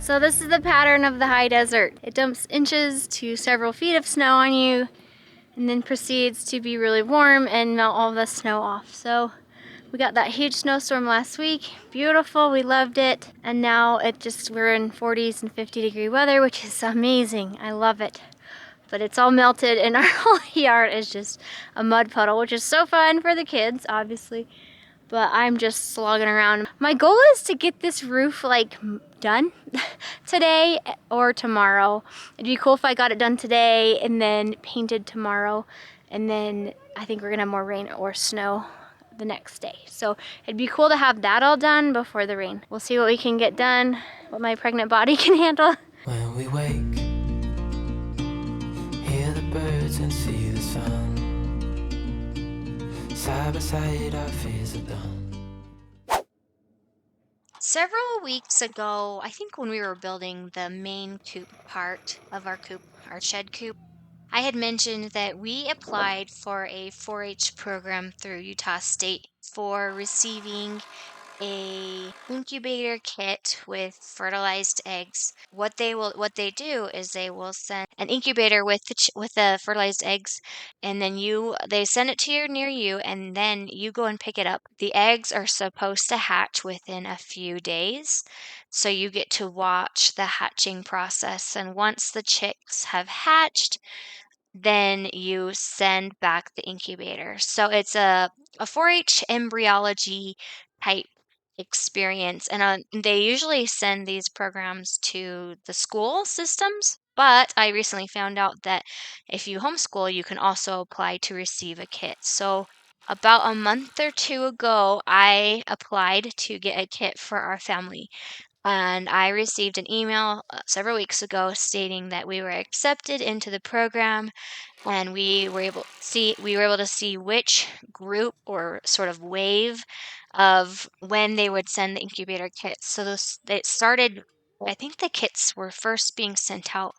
So this is the pattern of the high desert. It dumps inches to several feet of snow on you and then proceeds to be really warm and melt all the snow off. So we got that huge snowstorm last week. Beautiful, we loved it. And now we're in 40s and 50-degree weather, which is amazing. I love it. But it's all melted and our whole yard is just a mud puddle, which is so fun for the kids, obviously. But I'm just slogging around. My goal is to get this roof like done today or tomorrow. It'd be cool if I got it done today and then painted tomorrow. And then I think we're gonna have more rain or snow the next day. So it'd be cool to have that all done before the rain. We'll see what we can get done, what my pregnant body can handle. When we wake, hear the birds and see the sun. Side by side, our fears are done. Several weeks ago, I think when we were building the main coop part of our coop, our shed coop, I had mentioned that we applied for a 4-H program through Utah State for receiving a incubator kit with fertilized eggs. What they do is they will send an incubator with the fertilized eggs, and then they send it to you near you, and then you go and pick it up. The eggs are supposed to hatch within a few days, so you get to watch the hatching process. And once the chicks have hatched, then you send back the incubator. So it's a 4-H embryology type experience, and they usually send these programs to the school systems. But I recently found out that if you homeschool, you can also apply to receive a kit. So about a month or two ago, I applied to get a kit for our family. And I received an email several weeks ago stating that we were accepted into the program, and we were able to see which group or sort of wave of when they would send the incubator kits. So it started. I think the kits were first being sent out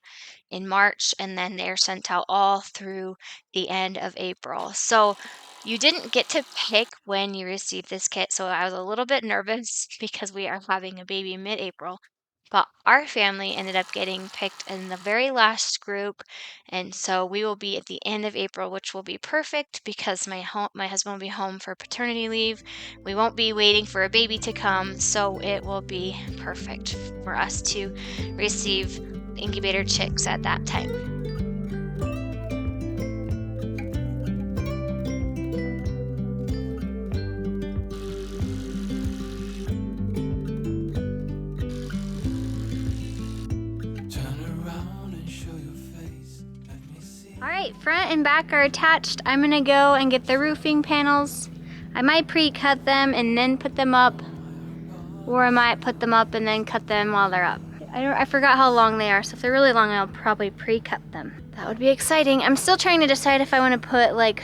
in March, and then they're sent out all through the end of April. So you didn't get to pick when you received this kit, so I was a little bit nervous because we are having a baby mid-April. But our family ended up getting picked in the very last group, and so we will be at the end of April, which will be perfect because my husband will be home for paternity leave. We won't be waiting for a baby to come, so it will be perfect for us to receive incubator chicks at that time. Turn around and show your face. Let me see. All right, front and back are attached. I'm gonna go and get the roofing panels. I might pre-cut them and then put them up, or I might put them up and then cut them while they're up. I forgot how long they are, so if they're really long, I'll probably pre-cut them. That would be exciting. I'm still trying to decide if I want to put like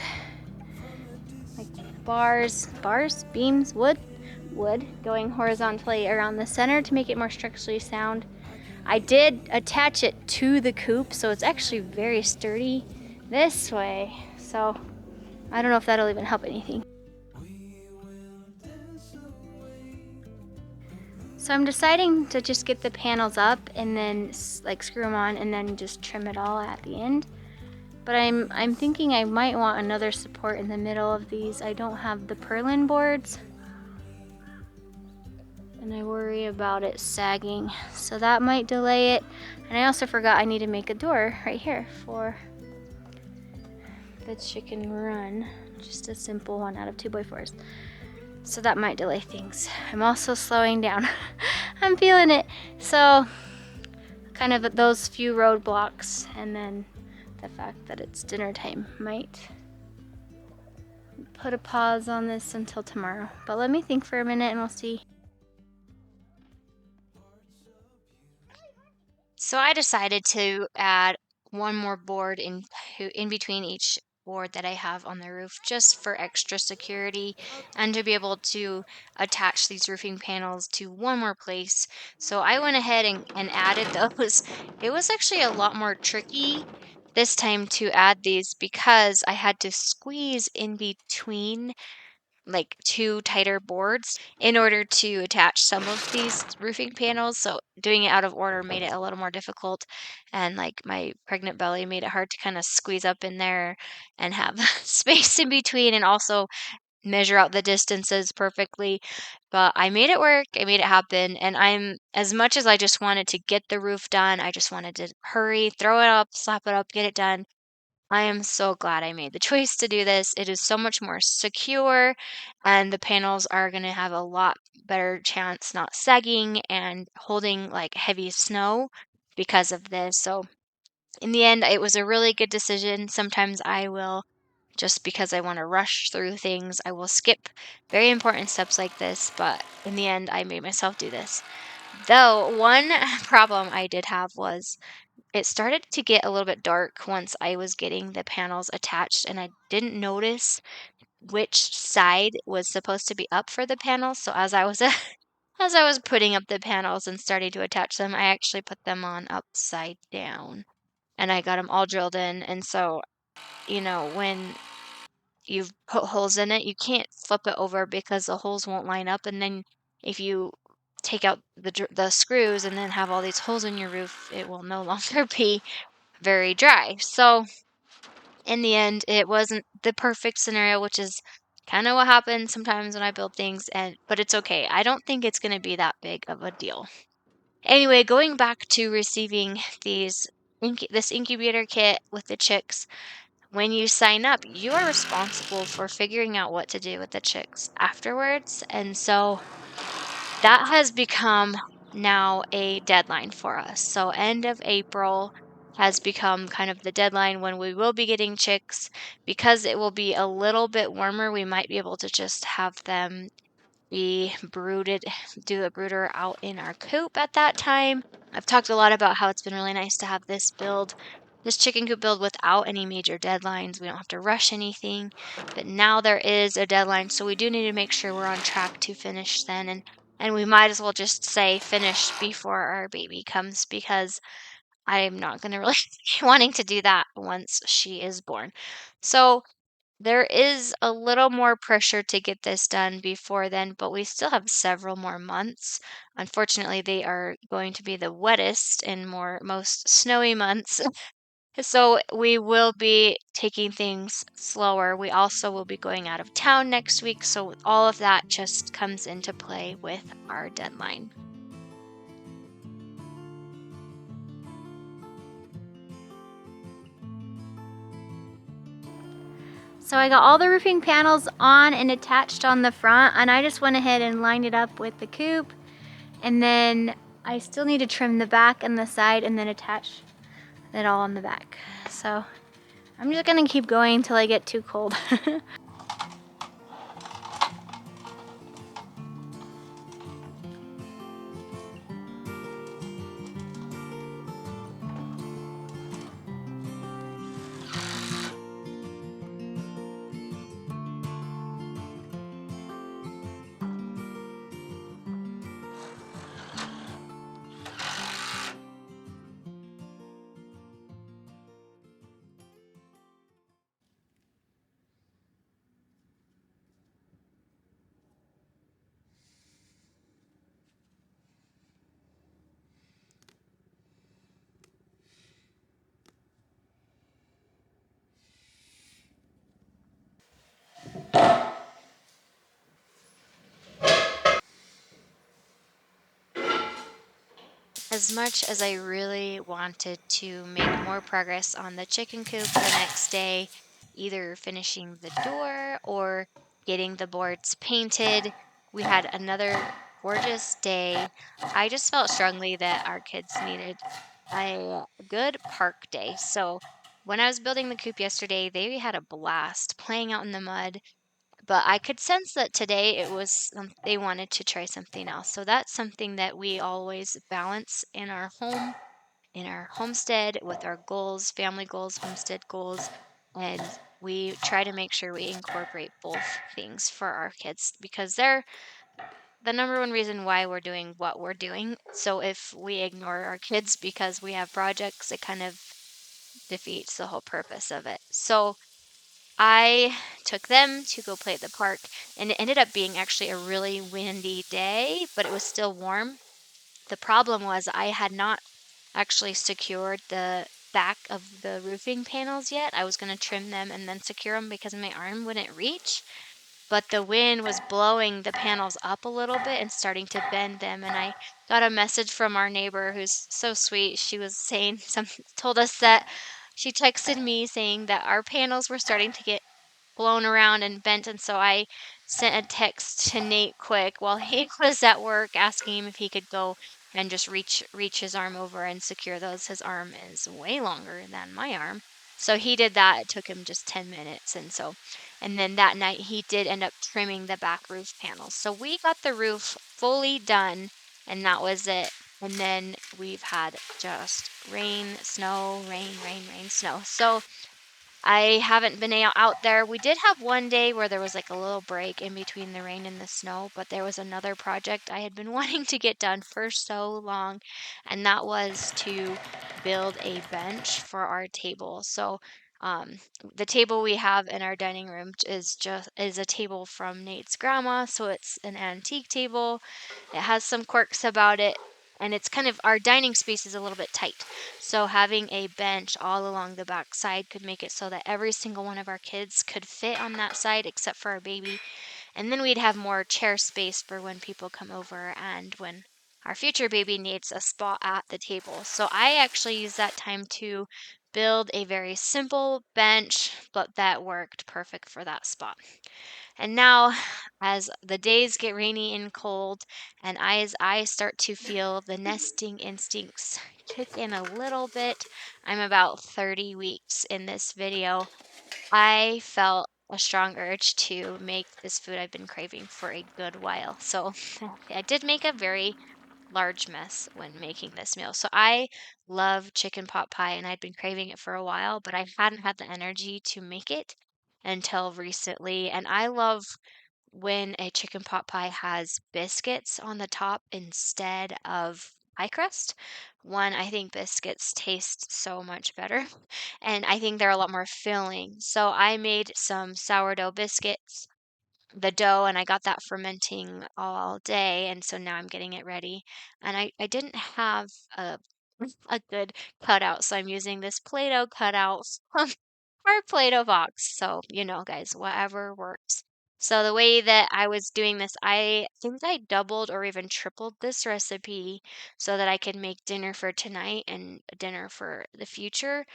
beams, wood going horizontally around the center to make it more structurally sound. I did attach it to the coop, so it's actually very sturdy this way. So I don't know if that'll even help anything. So I'm deciding to just get the panels up and then like screw them on and then just trim it all at the end. But I'm thinking I might want another support in the middle of these. I don't have the purlin boards, and I worry about it sagging, so that might delay it. And I also forgot I need to make a door right here for the chicken run, just a simple one out of 2x4s. So that might delay things. I'm also slowing down. I'm feeling it. So kind of those few roadblocks, and then the fact that it's dinner time might put a pause on this until tomorrow. But let me think for a minute and we'll see. So I decided to add one more board in between each board that I have on the roof, just for extra security and to be able to attach these roofing panels to one more place. So I went ahead and added those. It was actually a lot more tricky this time to add these because I had to squeeze in between like two tighter boards in order to attach some of these roofing panels. So doing it out of order made it a little more difficult. And like my pregnant belly made it hard to kind of squeeze up in there and have space in between and also measure out the distances perfectly. But I made it work. I made it happen. And I'm, as much as I just wanted to get the roof done, I just wanted to hurry, throw it up, slap it up, get it done. I am so glad I made the choice to do this. It is so much more secure, and the panels are going to have a lot better chance not sagging and holding like heavy snow because of this. So, in the end, it was a really good decision. Sometimes I will, just because I want to rush through things, I will skip very important steps like this, but in the end, I made myself do this. Though, one problem I did have was it started to get a little bit dark once I was getting the panels attached, and I didn't notice which side was supposed to be up for the panels. So as I was as I was putting up the panels and starting to attach them, I actually put them on upside down, and I got them all drilled in. And so, when you've put holes in it, you can't flip it over because the holes won't line up. And then if you take out the screws and then have all these holes in your roof, it will no longer be very dry. So in the end, it wasn't the perfect scenario, which is kind of what happens sometimes when I build things, and but it's okay. I don't think it's going to be that big of a deal. Anyway, going back to receiving this incubator kit with the chicks, when you sign up, you are responsible for figuring out what to do with the chicks afterwards. And so that has become now a deadline for us. So end of April has become kind of the deadline when we will be getting chicks. Because it will be a little bit warmer, we might be able to just have them be brooded, do a brooder out in our coop at that time. I've talked a lot about how it's been really nice to have this chicken coop build without any major deadlines. We don't have to rush anything, but now there is a deadline, so we do need to make sure we're on track to finish then. And we might as well just say finish before our baby comes because I'm not going to really be wanting to do that once she is born. So there is a little more pressure to get this done before then, but we still have several more months. Unfortunately, they are going to be the wettest and most snowy months. So we will be taking things slower. We also will be going out of town next week, so all of that just comes into play with our deadline. So I got all the roofing panels on and attached on the front, and I just went ahead and lined it up with the coop. And then I still need to trim the back and the side and then attach it all on the back. So I'm just gonna keep going until I get too cold. As much as I really wanted to make more progress on the chicken coop the next day, either finishing the door or getting the boards painted, we had another gorgeous day. I just felt strongly that our kids needed a good park day. So when I was building the coop yesterday, they had a blast playing out in the mud, but I could sense that today they wanted to try something else. So that's something that we always balance in our home, in our homestead with our goals, family goals, homestead goals, and we try to make sure we incorporate both things for our kids because they're the number one reason why we're doing what we're doing. So if we ignore our kids because we have projects, it kind of defeats the whole purpose of it. So I took them to go play at the park, and it ended up being actually a really windy day, but it was still warm. The problem was I had not actually secured the back of the roofing panels yet. I was going to trim them and then secure them because my arm wouldn't reach, but the wind was blowing the panels up a little bit and starting to bend them. And I got a message from our neighbor who's so sweet. She was saying some told us that she texted me saying that our panels were starting to get blown around and bent, and so I sent a text to Nate quick while he was at work asking him if he could go and just reach his arm over and secure those. His arm is way longer than my arm. So he did that. It took him just 10 minutes, and then that night he did end up trimming the back roof panels. So we got the roof fully done, and that was it. And then we've had just rain, snow, rain, rain, rain, snow. So I haven't been out there. We did have one day where there was like a little break in between the rain and the snow, but there was another project I had been wanting to get done for so long, and that was to build a bench for our table. So, um, the table we have in our dining room is a table from Nate's grandma, so it's an antique table. It has some quirks about it, and it's kind of our dining space is a little bit tight. So having a bench all along the back side could make it so that every single one of our kids could fit on that side except for our baby. And then we'd have more chair space for when people come over and when our future baby needs a spot at the table. So I actually used that time to build a very simple bench, but that worked perfect for that spot. And now, as the days get rainy and cold, and as I start to feel the nesting instincts kick in a little bit, I'm about 30 weeks in this video. I felt a strong urge to make this food I've been craving for a good while. So I did make a very large mess when making this meal. So I love chicken pot pie, and I'd been craving it for a while, but I hadn't had the energy to make it until recently. And I love when a chicken pot pie has biscuits on the top instead of pie crust. One, I think biscuits taste so much better, and I think they're a lot more filling. So I made some sourdough biscuits, the dough, and I got that fermenting all day, and so now I'm getting it ready. And I didn't have a a good cutout, so I'm using this Play-Doh cutout from our Play-Doh box. So, guys, whatever works. So the way that I was doing this, I think I doubled or even tripled this recipe so that I could make dinner for tonight and dinner for the future,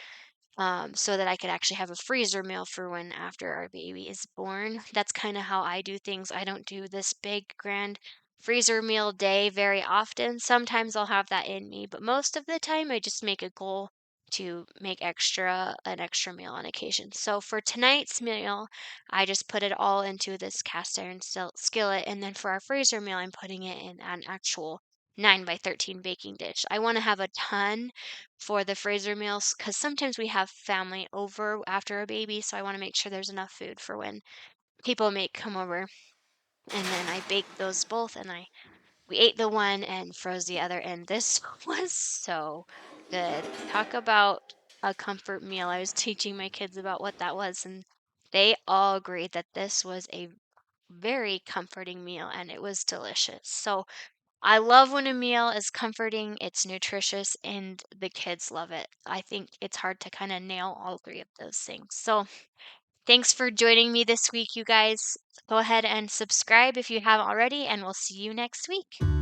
so that I could actually have a freezer meal for when after our baby is born. That's kind of how I do things. I don't do this big grand freezer meal day very often. Sometimes I'll have that in me, but most of the time I just make a goal to make an extra meal on occasion. So for tonight's meal, I just put it all into this cast iron skillet, and then for our freezer meal, I'm putting it in an actual 9 by 13 baking dish. I want to have a ton for the freezer meals because sometimes we have family over after a baby, so I want to make sure there's enough food for when people may come over. And then I baked those both, and I we ate the one and froze the other, and this was so good. Talk about a comfort meal. I was teaching my kids about what that was, and they all agreed that this was a very comforting meal and it was delicious. So I love when a meal is comforting, it's nutritious, and the kids love it. I think it's hard to kind of nail all three of those things. So, thanks for joining me this week, you guys. Go ahead and subscribe if you haven't already, and we'll see you next week.